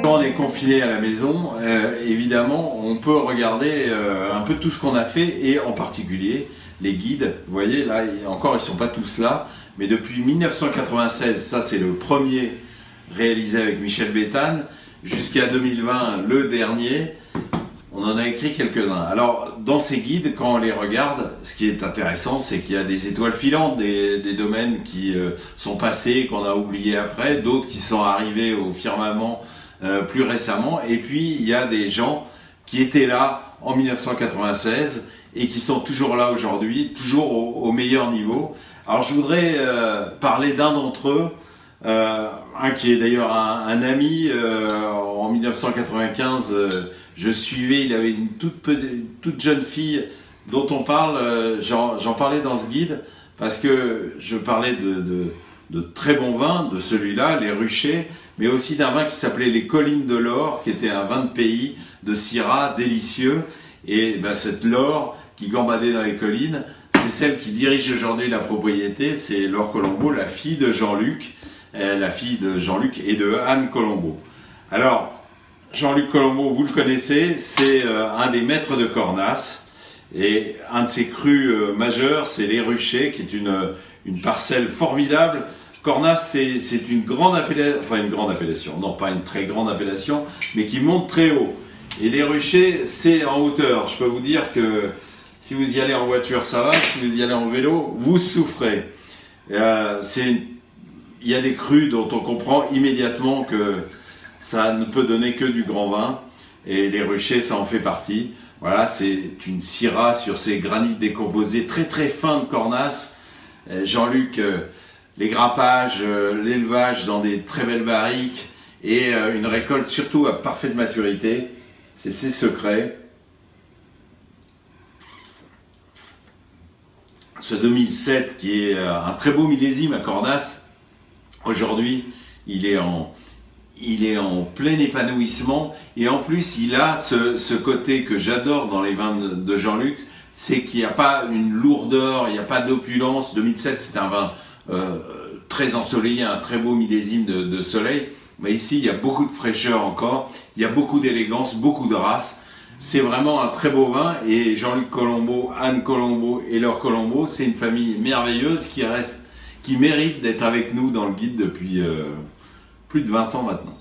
Quand on est confiné à la maison, évidemment, on peut regarder un peu tout ce qu'on a fait et en particulier les guides. Vous voyez, là, encore, ils ne sont pas tous là, mais depuis 1996, ça c'est le premier réalisé avec Michel Béthane, jusqu'à 2020, le dernier, on en a écrit quelques-uns. Alors, dans ces guides, quand on les regarde, ce qui est intéressant, c'est qu'il y a des étoiles filantes, des domaines qui sont passés, qu'on a oubliés après, d'autres qui sont arrivés au firmament plus récemment, et puis il y a des gens qui étaient là en 1996 et qui sont toujours là aujourd'hui, toujours au meilleur niveau. Alors je voudrais parler d'un d'entre eux, un qui est d'ailleurs un ami. En 1995, je suivais, il avait une toute jeune fille dont on parle, j'en parlais dans ce guide, parce que je parlais de très bons vins, de celui-là, les Ruchers, mais aussi d'un vin qui s'appelait les Collines de l'Or, qui était un vin de pays de Syrah délicieux. Et ben, cette Laure qui gambadait dans les collines, c'est celle qui dirige aujourd'hui la propriété, c'est Laure Colombo, la fille de Jean-Luc et de Anne Colombo. Alors, Jean-Luc Colombo, vous le connaissez, c'est un des maîtres de Cornas, et un de ses crus majeurs, c'est les Ruchers, qui est une parcelle formidable. Cornas, c'est une grande appellation, non pas une très grande appellation, mais qui monte très haut. Et les Ruchers, c'est en hauteur. Je peux vous dire que si vous y allez en voiture, ça va. Si vous y allez en vélo, vous souffrez. Il y a des crus dont on comprend immédiatement que ça ne peut donner que du grand vin. Et les Ruchers, ça en fait partie. Voilà, c'est une Syrah sur ces granits décomposés très très fins de Cornas. Jean-Luc, les grappages, l'élevage dans des très belles barriques et une récolte surtout à parfaite maturité. C'est ses secrets. Ce 2007 qui est un très beau millésime à Cornas, aujourd'hui il est en plein épanouissement et en plus il a ce côté que j'adore dans les vins de Jean-Luc, c'est qu'il n'y a pas une lourdeur, il n'y a pas d'opulence. 2007 c'est un vin très ensoleillé, un très beau millésime de soleil, mais ici il y a beaucoup de fraîcheur encore, il y a beaucoup d'élégance, beaucoup de race. C'est vraiment un très beau vin et Jean-Luc Colombo, Anne Colombo et Laure Colombo, c'est une famille merveilleuse qui mérite d'être avec nous dans le guide depuis plus de 20 ans maintenant.